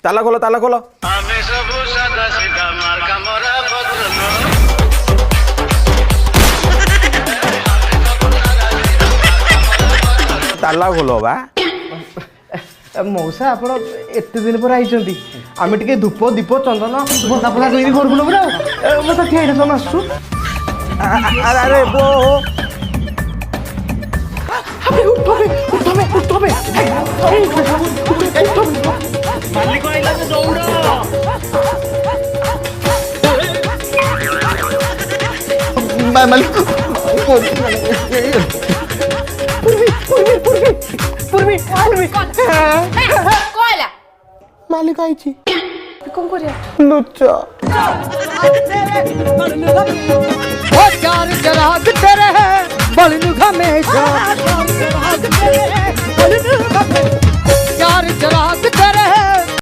ताला खोलो ताला खोलो। ताला खोलो बा। मौसा आपण एते दिन पर आइचंती आमे टिके धूप दीप चंदन बंदा पका करी घर गुलो बरा मौसा ठिया इठा सम आसु। अरे अरे वो अबे उठ बे मालिक आइला तो दौड़ मालिक पूर्वी कोला मालिक आइची कौन करिया लुच्चा ओ चार जराग तेरे बलनु हमेशा चार जराग तेरे